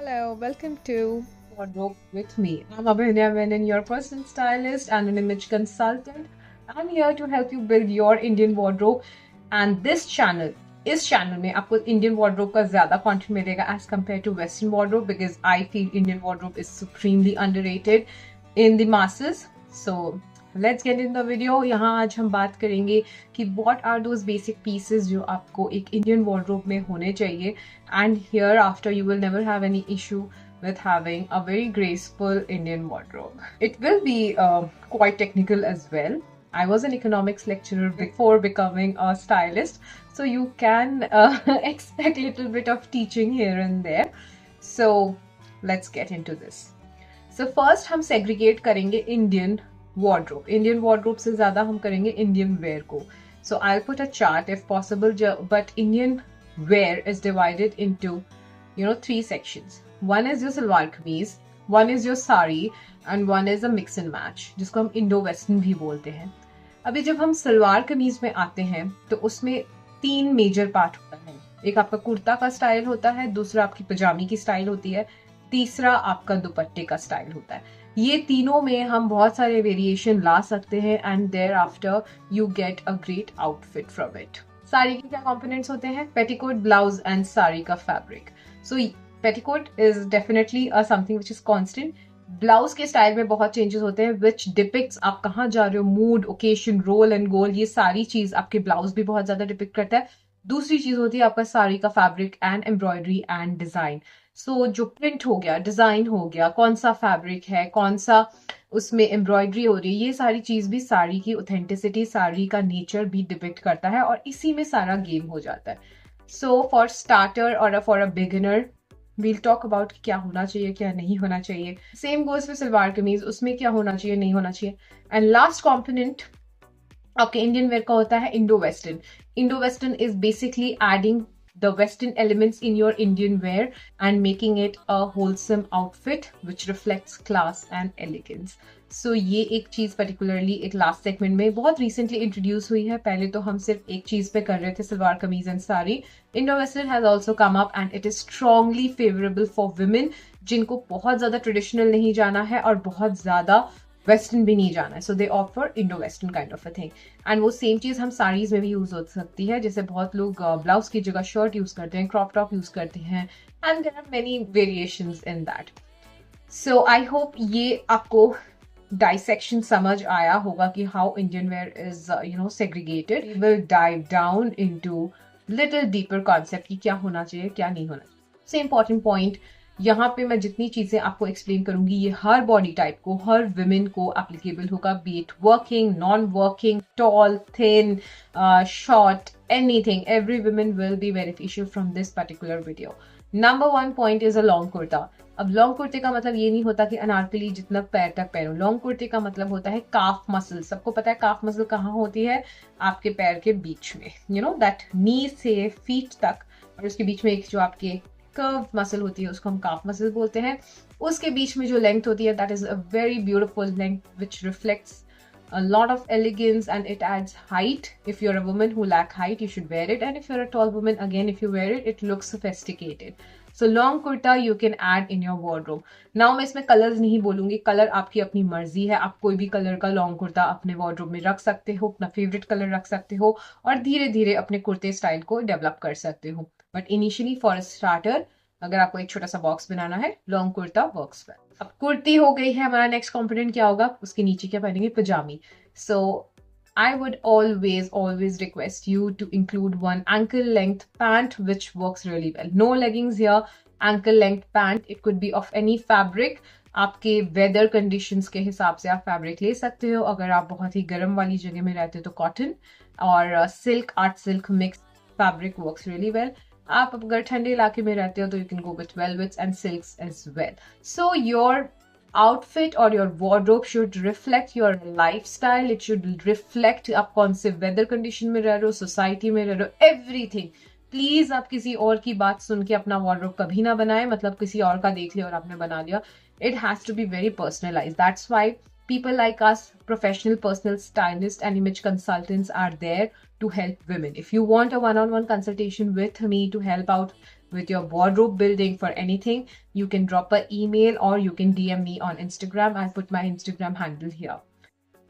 Hello, welcome to Wardrobe with me. I'm Abhinya Menon, your personal stylist and an image consultant. I'm here to help you build your Indian wardrobe. And this channel, इस channel में आपको Indian wardrobe का ज़्यादा content मिलेगा as compared to Western wardrobe because I feel Indian wardrobe is supremely underrated in the masses. So let's get in the video. यहाँ आज हम बात करेंगे कि what are those basic pieces जो आपको एक Indian wardrobe में होने चाहिए, and hereafter you will never have any issue with having a very graceful Indian wardrobe. It will be quite technical as well. I was an economics lecturer before becoming a stylist, so you can expect a little bit of teaching here and there. So let's get into this. So first हम segregate करेंगे Indian wardrobe. Indian wardrobe से ज़्यादा हम करेंगे Indian wear को. So I'll put a chart if possible, but Indian wear is divided into, three sections. One is your Salwar Kameez, one is your Saree, and one is a mix and match, जिसको हम Indo-Western भी बोलते हैं. अभी जब हम सलवार कमीज में आते हैं तो उसमें तीन मेजर पार्ट होता है. एक आपका कुर्ता का स्टाइल होता है, दूसरा आपकी पजामी की स्टाइल होती है, तीसरा आपका दुपट्टे का स्टाइल होता है. ये तीनों में हम बहुत सारे वेरिएशन ला सकते हैं and thereafter you get a great outfit from it. Sari के क्या कंपोनेंट्स होते हैं? पेटीकोट, ब्लाउज एंड साड़ी का fabric. So petticoat is definitely something which is constant. Blouse के स्टाइल में बहुत चेंजेस होते हैं विच डिपिक्ट्स आप कहाँ जा रहे हो, मूड, ओकेशन, रोल एंड गोल, ये सारी चीज आपके ब्लाउज भी बहुत ज्यादा डिपिक्ट करता है. दूसरी चीज होती है आपका साड़ी का fabric and embroidery and design. So जो प्रिंट हो गया, डिजाइन हो गया, कौन सा फैब्रिक है, कौन सा उसमें एम्ब्रॉयडरी हो रही है, ये सारी चीज भी साड़ी की ऑथेंटिसिटी, साड़ी का नेचर भी डिपिक्ट करता है और इसी में सारा गेम हो जाता है. सो फॉर स्टार्टर और for a beginner we'll talk about क्या होना चाहिए, क्या नहीं होना चाहिए. Same goes for salwar kameez, उसमें क्या होना चाहिए, नहीं होना चाहिए. एंड लास्ट कॉम्पोनेंट आपके इंडियन वेयर का होता है Indo western. Indo western is basically adding the western elements in your Indian wear and making it a wholesome outfit which reflects class and elegance. So ये एक चीज particularly एक last segment में बहुत recently introduce हुई है. पहले तो हम सिर्फ एक चीज पे कर रहे थे, salwar kameez and sari. Indo Western has also come up and it is strongly favorable for women जिनको बहुत ज्यादा ट्रेडिशनल नहीं जाना है और बहुत ज्यादा वेस्टर्न भी नहीं जाना है. So they offer Indo western kind of a thing. And वो सेम चीज हम साड़ीज में भी यूज हो सकती है. जैसे बहुत लोग ब्लाउज की जगह शर्ट यूज करते हैं, क्रॉप टॉप यूज करते हैं, and there are many variations in that. So I hope ये आपको डाइसेक्शन समझ आया होगा कि how Indian wear is segregated. We will dive down into little deeper concept कि क्या होना चाहिए, क्या नहीं होना चाहिए. सबसे इंपॉर्टेंट पॉइंट, यहाँ पे मैं जितनी चीजें आपको एक्सप्लेन करूंगी ये हर बॉडी टाइप को, हर विमेन को एप्लीकेबल होगा, be it working, non working, tall, thin, short, anything. Every women will be beneficial from this particular video. Number one point is a long kurta. अब लॉन्ग कुर्ते का मतलब ये नहीं होता कि अनारकली जितना पैर तक पहनो. लॉन्ग कुर्ते का मतलब होता है काफ मसल. सबको पता है काफ मसल कहाँ होती है? आपके पैर के बीच में, दैट नी से फीट तक, और उसके बीच में एक जो आपके कर्व मसल होती है उसको हम काफ मसल बोलते हैं. उसके बीच में जो लेंथ होती है that is a very beautiful length which reflects a lot of elegance and it adds height. If you're a woman who lack height, you should wear it, and if you're a tall woman, again, if you wear it, it looks sophisticated. So long kurta you can add in your wardrobe. Now मैं इसमें colours नहीं बोलूंगी, colour आपकी अपनी मर्जी है. आप कोई भी कलर का लॉन्ग कुर्ता अपने वार्डरोब में रख सकते हो, अपना फेवरेट कलर रख सकते हो और धीरे धीरे अपने कुर्ते स्टाइल को डेवलप कर सकते हो. बट इनिशियली फॉर स्टार्टर, अगर आपको एक छोटा सा बॉक्स बनाना है, लॉन्ग कुर्ता वर्क्स वेल. अब कुर्ती हो गई है, हमारा नेक्स्ट कंपोनेंट क्या होगा? उसके नीचे क्या पहनेंगे? पजामी. So I would always request you to include one ankle length pant which works really well. No leggings here, ankle length pant. It could be of any fabric. आपके वेदर कंडीशंस के हिसाब से आप फैब्रिक ले सकते हो. अगर आप बहुत ही गर्म वाली जगह में रहते हो तो कॉटन और silk, art silk mix fabric works really well. आप अगर ठंडे इलाके में रहते हो तो you can go with velvets and silks as well. So your outfit or your wardrobe should reflect your lifestyle. It should reflect आप कौन से weather condition में रह रहे हो, society में रह रहे हो, everything. प्लीज आप किसी और की बात सुन के अपना wardrobe कभी ना बनाए. मतलब किसी और का देख लिया और आपने बना लिया. It has to be very personalized. That's why people like us, professional personal stylists and image consultants, are there to help women. If you want a one-on-one consultation with me to help out with your wardrobe building for anything, you can drop an email or you can DM me on Instagram. I'll put my Instagram handle here.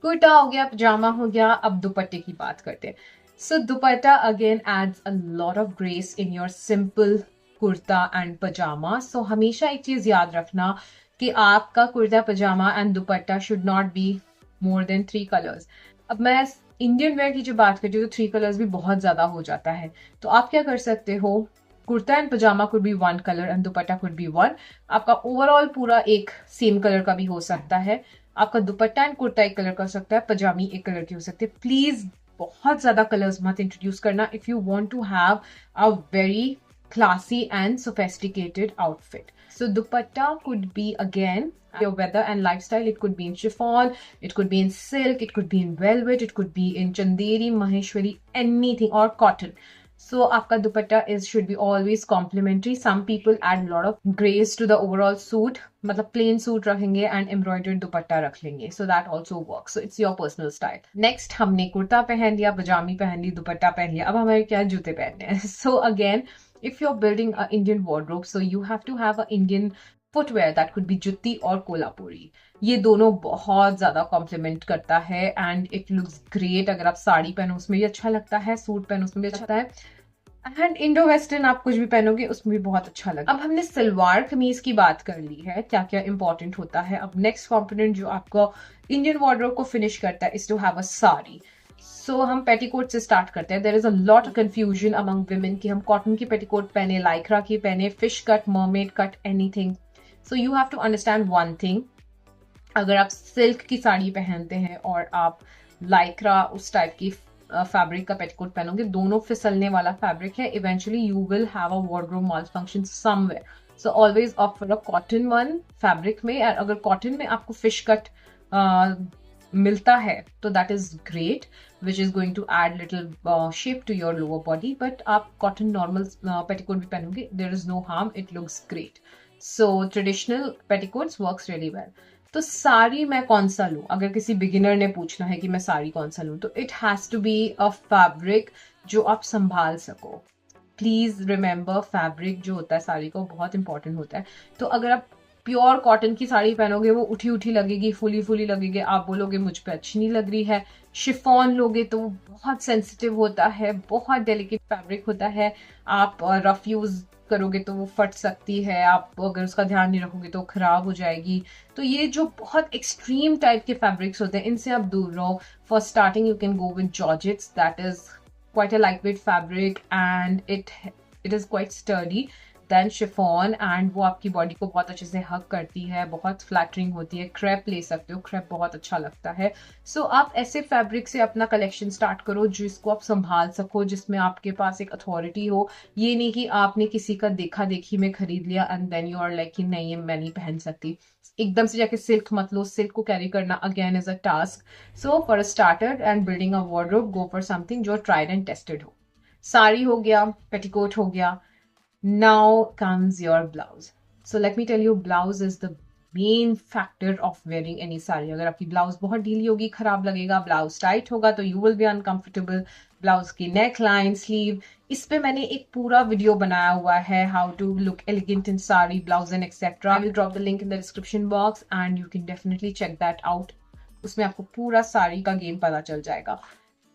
Kurta हो गया, पजामा हो गया, अब दुपट्टे की बात करते हैं. So dupatta again adds a lot of grace in your simple kurta and pajama. So हमेशा एक चीज याद रखना कि आपका kurta pajama and dupatta should not be more than 3 colours. अब मैं इंडियन वेयर की जो बात करती हूँ तो 3 कलर्स भी बहुत ज्यादा हो जाता है. तो आप क्या कर सकते हो, kurta and pajama could be 1 colour and dupatta could be 1. आपका ओवरऑल पूरा एक सेम कलर का भी हो सकता है. आपका दुपट्टा एंड कुर्ता एक कलर का हो सकता है, पजामी एक कलर की हो सकती है. प्लीज बहुत ज्यादा कलर्स मत इंट्रोड्यूस करना if you want to have a very classy and sophisticated outfit. So dupatta could be again your weather and lifestyle. It could be in chiffon, it could be in silk, it could be in velvet, it could be in chanderi, maheshwari, anything, or cotton. So aapka dupatta should be always complementary. Some people add a lot of grace to the overall suit, matlab plain suit rakhenge and embroidered dupatta rakh lenge, so that also works. So it's your personal style. Next हमने कुर्ता पहन लिया, पजामी पहन ली, दुपट्टा पहन लिया, अब हमें क्या जूते पहनने हैं. So again, if you're building an Indian wardrobe, so you have to have an Indian footwear that could be जुत्ती और कोल्हापुरी. ये दोनों बहुत ज्यादा कॉम्प्लीमेंट करता है एंड इट लुक्स ग्रेट. अगर आप साड़ी पहनो उसमें भी अच्छा लगता है, सूट पहनो उसमें भी अच्छा लगता है, एंड इंडो वेस्टर्न आप कुछ भी पहनोगे उसमें भी बहुत अच्छा लगता है. अब हमने सलवार कमीज की बात कर ली है, क्या क्या इंपॉर्टेंट होता है. अब नेक्स्ट कॉम्पोनेंट जो आपको इंडियन वॉर्डरोब को फिनिश करता है is to have a sari. So हम पेटीकोट से स्टार्ट करते हैं. There is a lot of confusion among women कि हम कॉटन की पेटीकोट पहने, लाइक्रा की पहने, fish cut, mermaid cut, anything. So you have to understand one thing. अगर आप सिल्क की साड़ी पहनते हैं और आप लाइक्रा उस टाइप की फैब्रिक का पेटीकोट पहनोगे, दोनों फिसलने वाला फैब्रिक है. Eventually you will have a wardrobe malfunction somewhere. So always opt for a cotton one fabric में. अगर कॉटन में आपको फिश कट मिलता है तो that is great, which is going to add little shape to your lower body. But आप cotton normal petticoat भी पहनोगे, there is no harm, it looks great. So traditional petticoats works really well. तो साड़ी मैं कौन सा लूं, अगर किसी बिगिनर ने पूछना है कि मैं साड़ी कौन सा लूं, तो it has to be a fabric जो आप संभाल सको. प्लीज रिमेंबर, फैब्रिक जो होता है साड़ी का बहुत इंपॉर्टेंट होता है. तो अगर आप प्योर कॉटन की साड़ी पहनोगे वो उठी उठी लगेगी, फुली फुली लगेगी, आप बोलोगे मुझ पे अच्छी नहीं लग रही है. शिफॉन लोगे तो वो बहुत सेंसिटिव होता है, बहुत डेलिकेट फैब्रिक होता है. आप रफ यूज करोगे तो वो फट सकती है, आप अगर उसका ध्यान नहीं रखोगे तो खराब हो जाएगी. तो ये जो बहुत एक्सट्रीम टाइप के फैब्रिक्स होते हैं इनसे आप दूर रहो. For starting you can go with georgettes, that is quite a lightweight fabric and it is quite sturdy then chiffon, एंड वो आपकी बॉडी को बहुत अच्छे से हग करती है, बहुत फ्लैटरिंग होती है. क्रेप ले सकते हो, क्रेप बहुत अच्छा लगता है. सो आप ऐसे फैब्रिक से अपना कलेक्शन स्टार्ट करो जिसको आप संभाल सको, जिसमें आपके पास एक अथॉरिटी हो. ये नहीं कि आपने किसी का देखा देखी में खरीद लिया and then you are like कि नहीं ये मैं नहीं पहन सकती. एकदम से जाके सिल्क मत लो, सिल्क को कैरी करना again is a task. So for a starter and building a wardrobe, go for something जो ट्राइड एंड टेस्टेड हो. साड़ी हो गया, पेटीकोट हो गया. Now comes your blouse. So let me tell you, blouse is the main factor of wearing any saree. अगर आपकी blouse बहुत ढीली होगी, खराब लगेगा. ब्लाउज टाइट होगा तो you will be uncomfortable. Blouse की नेक लाइन, स्लीव, इस पे मैंने एक पूरा वीडियो बनाया हुआ है, how to look elegant in saree, blouse and etc. I will drop the link in the description box and you can definitely check that out. उसमें आपको पूरा साड़ी का गेम पता चल जाएगा.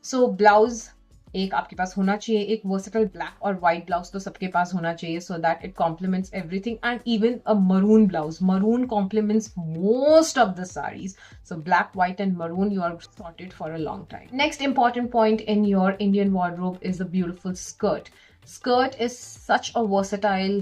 So blouse एक आपके पास होना चाहिए. एक वर्सेटाइल ब्लैक और व्हाइट ब्लाउज तो सबके पास होना चाहिए so that it complements everything. And even a maroon blouse, maroon complements most of the saris. So black, white and maroon, you are sorted for a long time. Next important point in your Indian wardrobe is a beautiful skirt. Skirt is such a versatile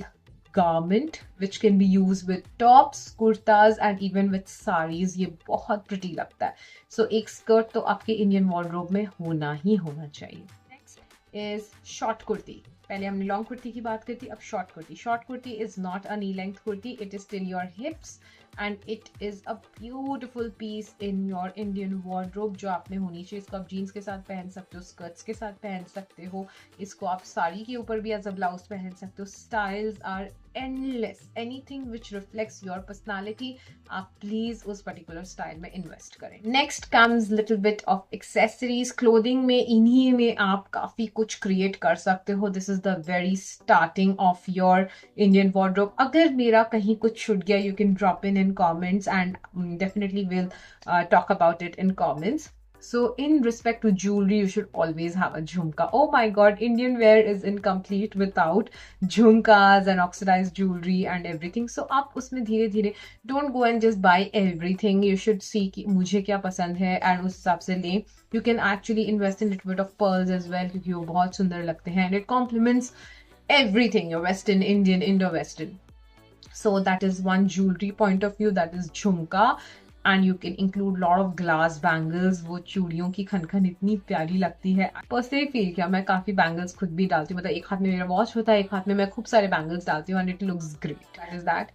garment which can be used with tops, kurtas and even with sarees. ये बहुत pretty लगता है. So एक skirt तो आपके Indian wardrobe में होना ही होना चाहिए. Next is short kurti. पहले हमने लॉन्ग कुर्ती की बात की थी, अब short kurti. Short kurti is not a knee length kurti, it is till your hips and it is a beautiful piece in your Indian wardrobe जो आप में होनी चाहिए। इसको आप जीन्स के साथ पहन सकते हो, स्कर्ट्स के साथ पहन सकते हो, इसको आप साड़ी के ऊपर भी एज अ ब्लाउज पहन सकते हो। Styles are endless, anything which reflects your personality, आप प्लीज उस पर्टिकुलर स्टाइल में इन्वेस्ट करें। Next comes little bit of accessories. Clothing में इन्हीं में आप काफी कुछ क्रिएट कर सकते हो। This is the very starting of your Indian wardrobe. अगर मेरा कहीं कुछ छूट गया, you can drop in comments and definitely will talk about it in comments. So in respect to jewelry, you should always have a jhumka. Oh my god, Indian wear is incomplete without jhumkas and oxidized jewelry and everything. So आप उसमें धीरे धीरे don't go and just buy everything. You should see कि मुझे क्या पसंद है and उस हिसाब से लें. You can actually invest in a little bit of pearls as well क्योंकि वो बहुत सुंदर लगते हैं and it complements everything, your Western, Indian, Indo-Western. So that is one jewelry point of view, that is jhumka. And you can include lot of glass bangles. वो चूड़ियों की खनखन इतनी प्यारी लगती है। पर्सनली फील किया, मैं काफी बैंगल्स खुद भी डालती हूँ, मतलब एक हाथ में मेरा वॉच होता है, एक हाथ में मैं खूब सारे बैंगल्स डालती हूँ and it looks great. That is that.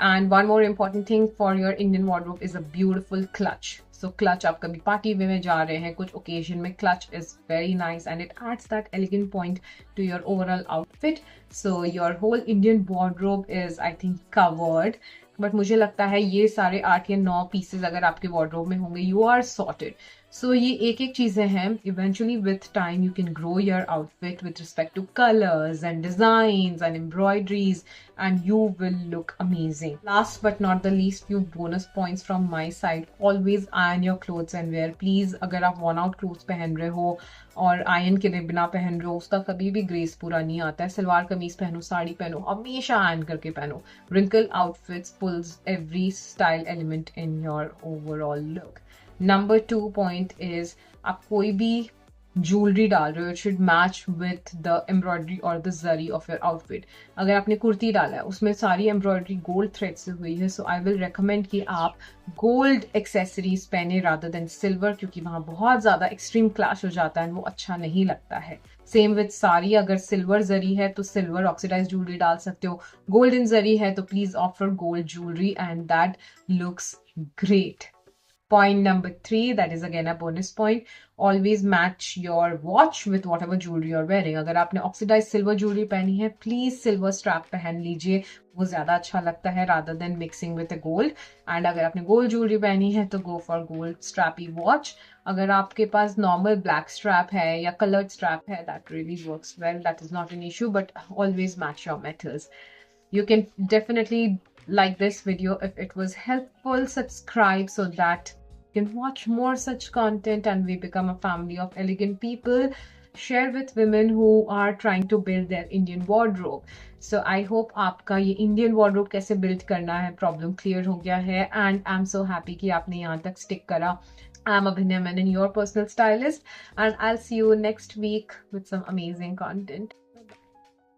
And one more important thing for your Indian wardrobe is a beautiful clutch. So clutch, आप कभी पार्टी में जा रहे हैं, कुछ occasion में, clutch is very nice and it adds that elegant point to your overall outfit. So your whole Indian wardrobe is, I think, covered. But मुझे लगता है ये सारे 8 या 9 पीसेस अगर आपके वार्डरोब में होंगे, यू आर सॉर्टेड। सो ये एक एक चीजें हैं। Eventually with time you can grow your outfit with respect to colours and designs and embroideries and you will look amazing. Last but not the least, few bonus points from my side. Always iron your clothes and wear please. अगर आप worn out clothes पहन रहे हो और iron के बिना पहन रहे हो, उसका कभी भी ग्रेस पूरा नहीं आता है। सलवार कमीज पहनो, साड़ी पहनो, हमेशा आयरन करके पहनो। wrinkle outfits pulls every style element in your overall look. Number 2 point is आप कोई भी ज्वेलरी डाल रहे हो, it should match with the embroidery और the zari of your outfit. अगर आपने कुर्ती डाला है, उसमें सारी एम्ब्रॉयडरी गोल्ड थ्रेड से हुई है, सो आई विल रिकमेंड कि आप गोल्ड एक्सेसरीज पहने रादर देन सिल्वर, क्योंकि वहां बहुत ज्यादा एक्सट्रीम क्लैश हो जाता है, वो अच्छा नहीं लगता है। सेम विथ साड़ी, अगर सिल्वर जरी है तो सिल्वर ऑक्सीडाइज ज्वेलरी डाल सकते हो, गोल्डन जरी है तो please offer gold jewellery and that looks great. Point number 3, that is again a bonus point. Always match your watch with whatever jewelry you're wearing. अगर आपने oxidized silver jewelry पहनी है, please silver strap पहन लीजिए, वो ज्यादा अच्छा लगता है rather than mixing with the gold. And अगर आपने gold jewelry पहनी है तो go for gold strappy watch. अगर आपके पास normal black strap है या colored strap है, that really works well. That is not an issue, but always match your metals. You can definitely like this video if it was helpful. Subscribe so that you can watch more such content and we become a family of elegant people. Share with women who are trying to build their Indian wardrobe. So I hope आपका ये Indian wardrobe कैसे build करना है problem clear हो गया है and I'm so happy कि आपने यहाँ तक stick करा. I'm Abhinya Menon, your personal stylist, and I'll see you next week with some amazing content.